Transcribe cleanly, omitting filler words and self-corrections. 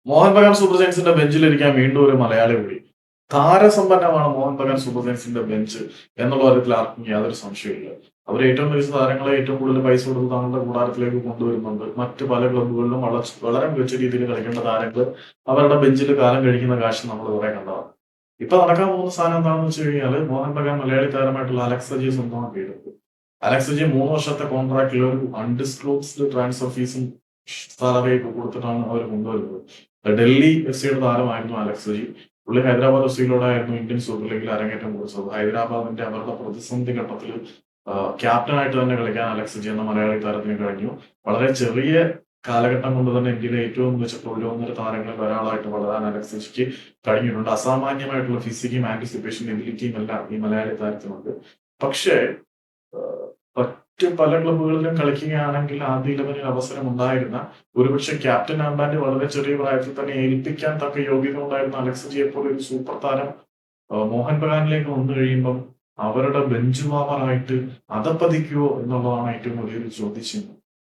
Mohan Bagan super ജയൻസിന്റെ ബെഞ്ചിലിരിക്കാൻ വീണ്ടും ഒരു മലയാളി കൂടി. താരസമ്പന്നമാണ് മോഹൻ ബഗാൻ സൂപ്പർ ജയൻസിന്റെ ബെഞ്ച് എന്നുള്ള കാര്യത്തിൽ ആർക്കും യാതൊരു സംശയമില്ല. അവർ ഏറ്റവും മികച്ച താരങ്ങളെ ഏറ്റവും കൂടുതൽ പൈസ കൊടുത്ത് തങ്ങളുടെ കൂടാരത്തിലേക്ക് കൊണ്ടുവരുന്നുണ്ട്. മറ്റ് പല ക്ലബ്ബുകളിലും വളരെ മികച്ച രീതിയിൽ കളിക്കേണ്ട താരങ്ങൾ അവരുടെ ബെഞ്ചിൽ കാലം കഴിക്കുന്ന കാശ് നമ്മൾ കുറെ കണ്ടതാണ്. ഇപ്പൊ നടക്കാൻ പോകുന്ന സാധനം എന്താണെന്ന് വെച്ച് കഴിഞ്ഞാൽ മോഹൻ ബഗാൻ മലയാളി താരമായിട്ടുള്ള അലക്സ് സജിയെ സ്വന്തമാക്കിയെടുത്തു. അലക്സ് സജി 3 വർഷത്തെ കോൺട്രാക്റ്റിൽ ഒരു അൺഡിസ്ക്ലോസ്ഡ് ട്രാൻസ്ഫർ ഫീസും സാലറി ഒക്കെ കൊടുത്തിട്ടാണ് അവർ കൊണ്ടുവരുന്നത്. ഡൽഹി എഫ് സിയുടെ താരമായിരുന്നു അലക്സ് സജി. പുള്ളി ഹൈദരാബാദ് എഫ് സിയിലൂടെയായിരുന്നു ഇന്ത്യൻ സൂപ്പർ ലീഗിൽ അരങ്ങേറ്റം കുറിച്ചത്. ഹൈദരാബാദിന്റെ അവരുടെ പ്രതിസന്ധി ഘട്ടത്തിൽ ക്യാപ്റ്റനായിട്ട് തന്നെ കളിക്കാൻ അലക്സ് സജി എന്ന മലയാളി താരത്തിന് കഴിഞ്ഞു. വളരെ ചെറിയ കാലഘട്ടം കൊണ്ട് തന്നെ ഇന്ത്യയിലെ ഏറ്റവും മികച്ച തൊഴിലൊന്നര താരങ്ങളിൽ ഒരാളായിട്ട് വളരാൻ അലക്സ് സജിക്ക് കഴിഞ്ഞിട്ടുണ്ട്. അസാമാന്യമായിട്ടുള്ള ഫിസിക്കും ആന്റിസിപ്പേഷൻ എബിലിറ്റിയും എല്ലാം ഈ മലയാളി താരത്തിനുണ്ട്. പക്ഷേ മറ്റ് പല ക്ലബ്ബുകളിലും കളിക്കുകയാണെങ്കിൽ ആദ്യ 11-ൽ അവസരം ഉണ്ടായിരുന്ന, ഒരുപക്ഷെ ക്യാപ്റ്റൻ ആകാൻ വളരെ ചെറിയ പ്രായത്തിൽ തന്നെ ഏൽപ്പിക്കാൻ തക്ക യോഗ്യത ഉണ്ടായിരുന്ന അലക്സ് സജിയെ പോലെ ഒരു സൂപ്പർ താരം മോഹൻ ബഗാനിലേക്ക് വന്നു കഴിയുമ്പം അവരുടെ ബെഞ്ച് വാമറായിട്ട് അധപ്പതിക്കുവോ എന്നുള്ളതാണ് ഏറ്റവും വലിയൊരു ചോദ്യചിഹ്നം.